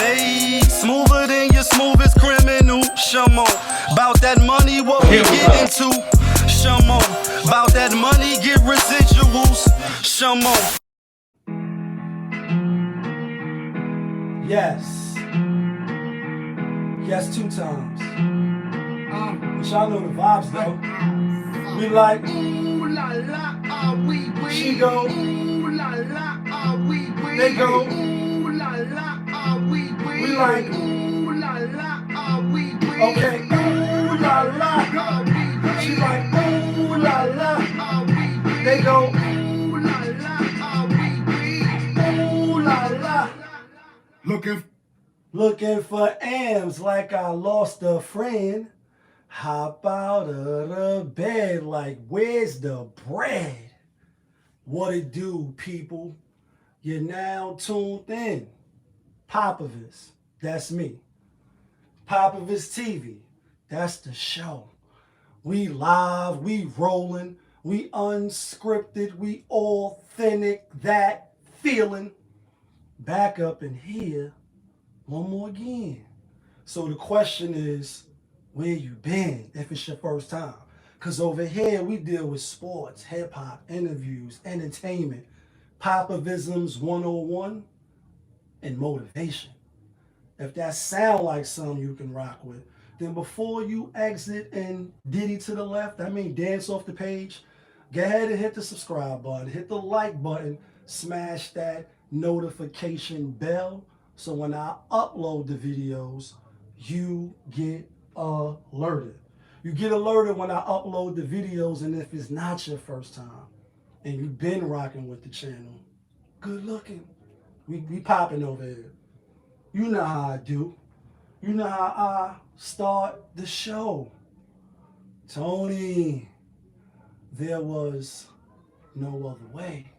made. Smoother than your smoothest criminal. Shamo, about that money, what we get into. Shamo, about that money, get residuals. Shamo. Yes. Yes, 2 times. But y'all know the vibes though. We like, ooh la la, ah wee wee. She go, ooh la la, ah wee wee. They go, ooh la la, ah wee wee. We like, ooh la la, ah wee wee. Okay, ooh la la, ah wee wee. She like, ooh la la, ah wee wee. They go, ooh la la, ah wee wee. Ooh la la. Looking for M's like I lost a friend. Hop out of the bed like, where's the bread? What it do, people? You're now tuned in. POPAVIST, that's me. POPAVIST TV, that's the show. We live, we rolling, we unscripted, we authentic, that feeling. Back up in here, one more again. So the question is, where you been if it's your first time? Because over here we deal with sports, hip-hop, interviews, entertainment, Popavisms 101, and motivation. If that sound like something you can rock with, then before you exit and diddy to the left, I mean dance off the page, go ahead and hit the subscribe button, hit the like button, smash that notification bell, so when I upload the videos, you get alerted. You get alerted when I upload the videos, and if it's not your first time and you've been rocking with the channel, good looking. We popping over here. You know how I do. You know how I start the show. Tony, there was no other way.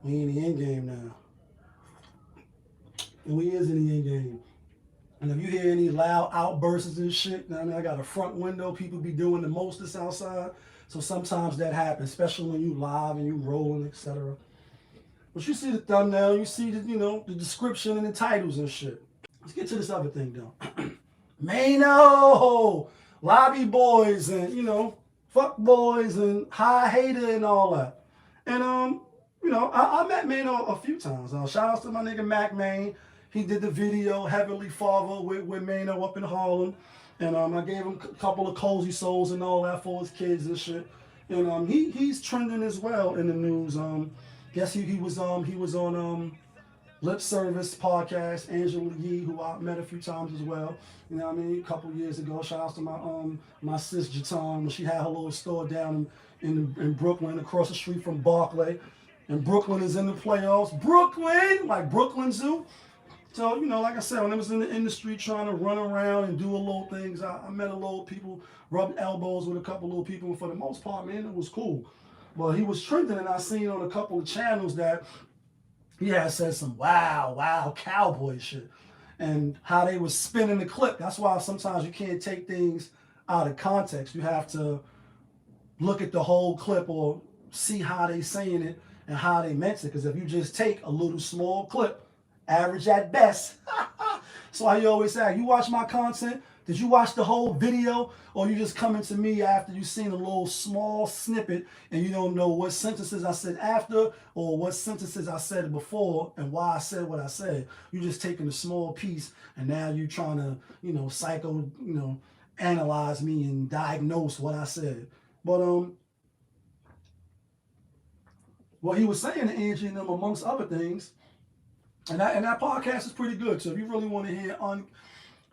We in the end game now. And we is in the end game. And if you hear any loud outbursts and shit, I mean, I got a front window. People be doing the mostest outside. So sometimes that happens, especially when you live and you rolling, etc. But you see the thumbnail, you see the, the description and the titles and shit. Let's get to this other thing though. Maino, lobby boys and, fuck boys and high hater and all that. And, I met Maino a few times. Shout out to my nigga Mac Main. He did the video Heavenly Father with Maino up in Harlem. And I gave him a couple of cozy souls and all that for his kids and shit. And he's trending as well in the news. Guess he was on Lip Service podcast, Angela Yee, who I met a few times as well. You know what I mean? A couple years ago. Shout out to my sis Jatan when she had her little store down in Brooklyn, across the street from Barclay. And Brooklyn is in the playoffs. Brooklyn, like Brooklyn Zoo. So, like I said, when I was in the industry trying to run around and do a little things, I met a little people, rubbed elbows with a couple little people, and for the most part, man, it was cool. But he was trending, and I seen on a couple of channels that he had said some wow cowboy shit, and how they was spinning the clip. That's why sometimes you can't take things out of context. You have to look at the whole clip or see how they saying it and how they meant it. Because if you just take a little small clip, average at best. So I always say, you watch my content, did you watch the whole video, or you just coming to me after you've seen a little small snippet and you don't know what sentences I said after or what sentences I said before and why I said what I said? You just taking a small piece and now you trying to, analyze me and diagnose what I said. But what he was saying to Angie and them, amongst other things, and that podcast is pretty good. So if you really want to hear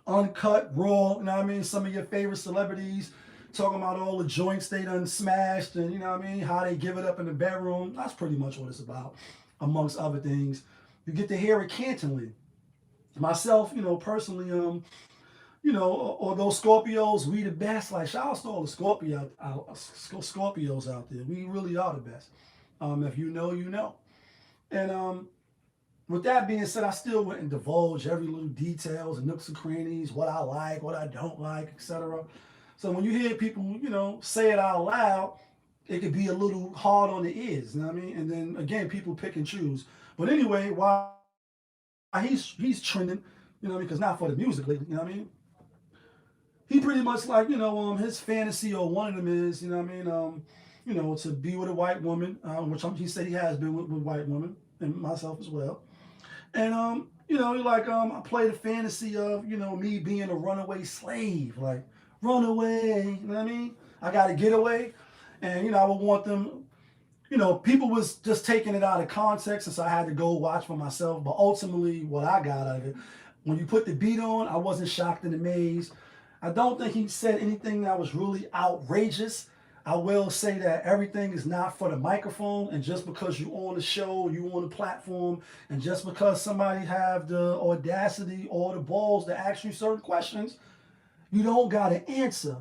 uncut, raw, some of your favorite celebrities talking about all the joints they done smashed and, how they give it up in the bedroom, that's pretty much what it's about, amongst other things. You get to hear it candidly. Myself, personally, although Scorpios, we the best. Like, shout out to all the Scorpios out there. We really are the best. If you know, you know. And with that being said, I still wouldn't divulge every little details and nooks and crannies, what I like, what I don't like, etc. So when you hear people, say it out loud, it could be a little hard on the ears, you know what I mean? And then again, people pick and choose. But anyway, while he's trending, you know, because not for the music lately, you know what I mean? He pretty much like, you know, his fantasy or one of them is, you know what I mean, you know, to be with a white woman, which he said he has been with white women and myself as well. And you know, like I play the fantasy of, you know, me being a runaway slave, like runaway, you know what I mean? I gotta get away. And you know, I would want them, you know, people was just taking it out of context, and so I had to go watch for myself. But ultimately, what I got out of it, when you put the beat on, I wasn't shocked and amazed. I don't think he said anything that was really outrageous. I will say that everything is not for the microphone, and just because you on the show, you on the platform, and just because somebody have the audacity or the balls to ask you certain questions, you don't got to answer.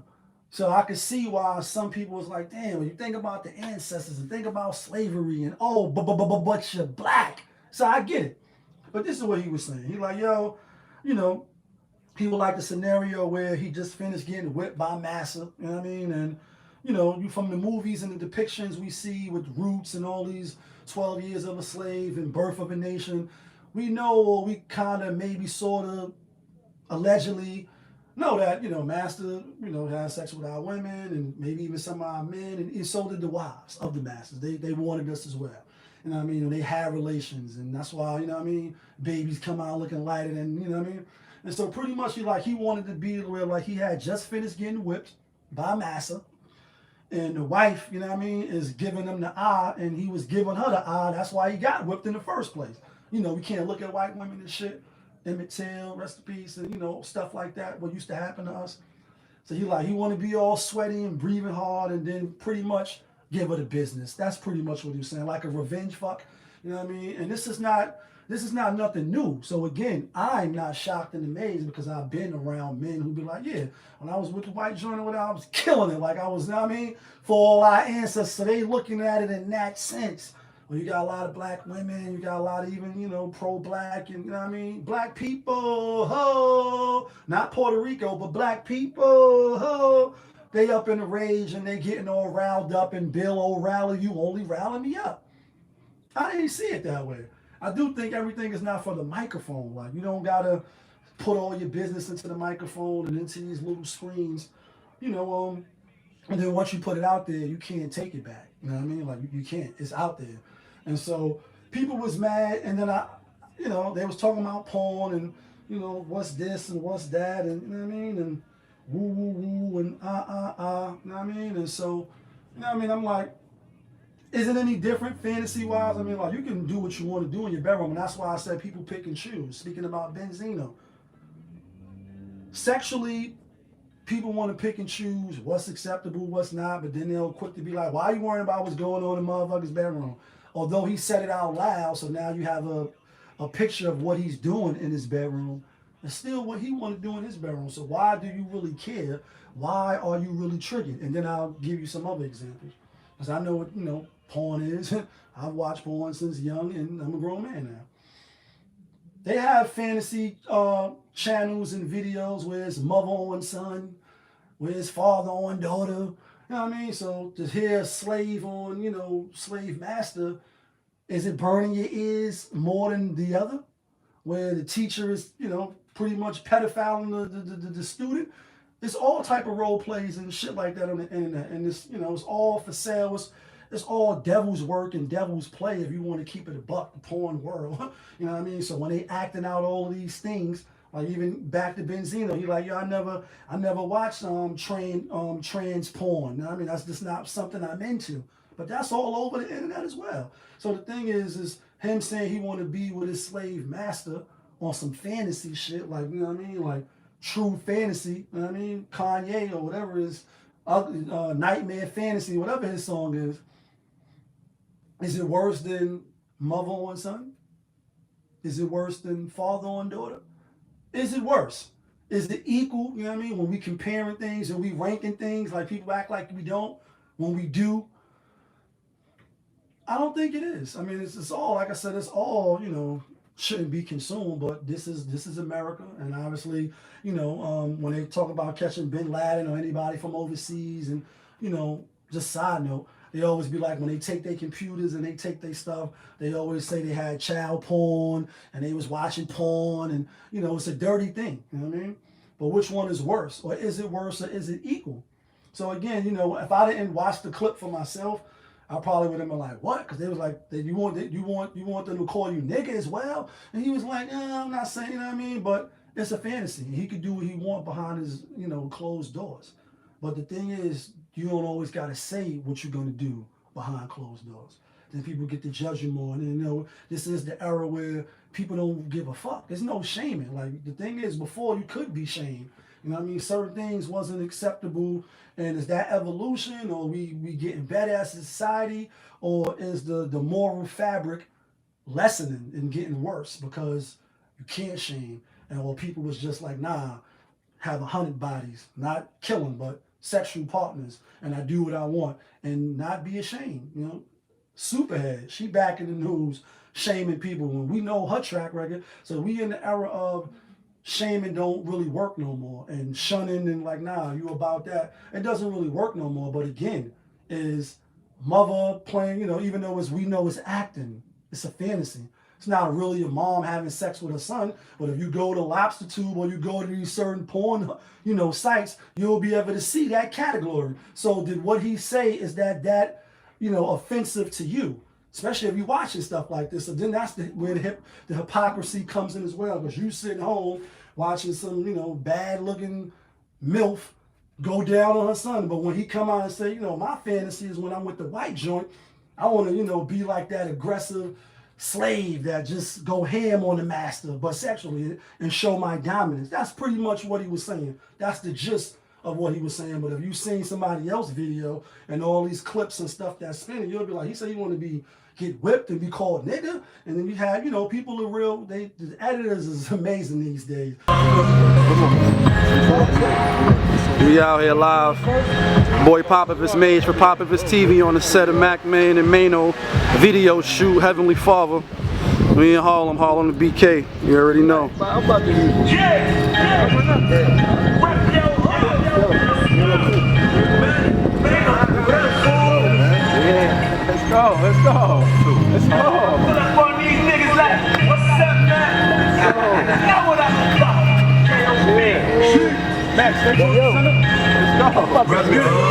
So I could see why some people was like, damn, when you think about the ancestors and think about slavery and oh, but you're black. So I get it. But this is what he was saying. He like, yo, you know, he would like the scenario where he just finished getting whipped by massa, you know what I mean? And, you know, you from the movies and the depictions we see with Roots and all these 12 years of a slave and Birth of a Nation, we know, or we kind of maybe sort of allegedly know that, you know, Master, you know, had sex with our women and maybe even some of our men, and so did the wives of the Masters. They wanted us as well. You know what I mean? And they had relations, and that's why, you know what I mean, babies come out looking lighter than, you know what I mean? And so pretty much he wanted to be where like he had just finished getting whipped by Massa, and the wife, you know what I mean, is giving him the eye, and he was giving her the eye. That's why he got whipped in the first place. You know, we can't look at white women and shit. Emmett Till, rest in peace, and you know, stuff like that, what used to happen to us. So he want to be all sweaty and breathing hard, and then pretty much give her the business. That's pretty much what he was saying, like a revenge fuck. You know what I mean? And this is not nothing new. So again, I'm not shocked and amazed because I've been around men who be like, yeah, when I was with the white joint or whatever, I was killing it. Like I was, you know what I mean, for all our ancestors. So they looking at it in that sense. Well, you got a lot of black women, you got a lot of even, you know, pro-black, and you know what I mean? Black people, ho! Not Puerto Rico, but black people, ho! They up in a rage and they getting all riled up, and Bill O'Reilly, you only riling me up. I didn't see it that way. I do think everything is not for the microphone. Like, you don't gotta put all your business into the microphone and into these little screens, you know, and then once you put it out there, you can't take it back. You know what I mean? Like, you can't. It's out there. And so people was mad, and then you know, they was talking about porn and, you know, what's this and what's that, and you know what I mean, and woo woo woo and you know what I mean, and so, you know what I mean, I'm like, is it any different fantasy wise? I mean, like, you can do what you want to do in your bedroom, and that's why I said people pick and choose. Speaking about Benzino, sexually, people want to pick and choose what's acceptable, what's not, but then they'll quick to be like, why are you worrying about what's going on in motherfucker's bedroom? Although he said it out loud, so now you have a picture of what he's doing in his bedroom, and still what he want to do in his bedroom. So why do you really care? Why are you really triggered? And then I'll give you some other examples. Because I know what, you know, porn is. I've watched porn since young, and I'm a grown man now. They have fantasy channels and videos where it's mother on son, where it's father on daughter. You know what I mean? So to hear slave on, you know, slave master, is it burning your ears more than the other? Where the teacher is, you know, pretty much pedophiling the student? It's all type of role plays and shit like that on the internet. And it's, you know, it's all for sale. It's all devil's work and devil's play if you want to keep it a buck, the porn world. You know what I mean? So when they acting out all of these things, like even back to Benzino, he like, yo, I never watched trans porn. You know what I mean? That's just not something I'm into. But that's all over the internet as well. So the thing is him saying he want to be with his slave master on some fantasy shit, like, you know what I mean? Like true fantasy, you know what I mean? Kanye or whatever his Nightmare Fantasy, whatever his song is. Is it worse than mother on son? Is it worse than father on daughter? Is it worse? Is it equal? You know what I mean? When we comparing things and we ranking things, like people act like we don't, when we do, I don't think it is. I mean, it's all, like I said, it's all, you know, shouldn't be consumed, but this is America, and obviously, you know, when they talk about catching Bin Laden or anybody from overseas, and, you know, just side note, They always be like, when they take their computers and they take their stuff, they always say they had child porn and they was watching porn, and you know, it's a dirty thing, you know what I mean? But which one is worse? Or is it worse, or is it equal? So again, you know, if I didn't watch the clip for myself, I probably would have been like, what? Because they was like, you want them to call you nigga as well? And he was like, I'm not saying, you know what I mean? But it's a fantasy. He could do what he want behind his, you know, closed doors. But the thing is, you don't always got to say what you're going to do behind closed doors. Then people get to judge you more. And, you know, this is the era where people don't give a fuck. There's no shaming. Like, the thing is, before you could be shamed. You know what I mean? Certain things wasn't acceptable. And is that evolution, or we getting better as a society, or is the moral fabric lessening and getting worse because you can't shame? And or people was just like, nah, have 100 bodies, not killing, but sexual partners, and I do what I want, and not be ashamed. You know, Superhead, she back in the news shaming people when we know her track record. So we in the era of shaming don't really work no more, and shunning and like, nah, you about that. It doesn't really work no more. But again, is mother playing, you know, even though we know it's acting, it's a fantasy. It's not really a mom having sex with her son, but if you go to Lobster Tube or you go to these certain porn, you know, sites, you'll be able to see that category. So did what he say, is that, you know, offensive to you? Especially if you're watching stuff like this. So then that's where the hypocrisy comes in as well, because you sitting home watching some, you know, bad looking MILF go down on her son. But when he come out and say, you know, my fantasy is when I'm with the white joint, I want to, you know, be like that aggressive slave that just go ham on the master, but sexually, and show my dominance. That's pretty much what he was saying. That's the gist of what he was saying. But if you seen somebody else's video and all these clips and stuff that's spinning, you'll be like, he said he want to get whipped and be called nigga. And then you have, you know, people are real, the editors is amazing these days. We out here live. Boy POPAVIST Mage for POPAVIST TV on the set of Maino and Maino video shoot, Heavenly Father. We in Harlem the BK. You already know. Let's go. Let's go. Let's go. One of these niggas like, what's up, man? Now what I'm about. Max, let's go.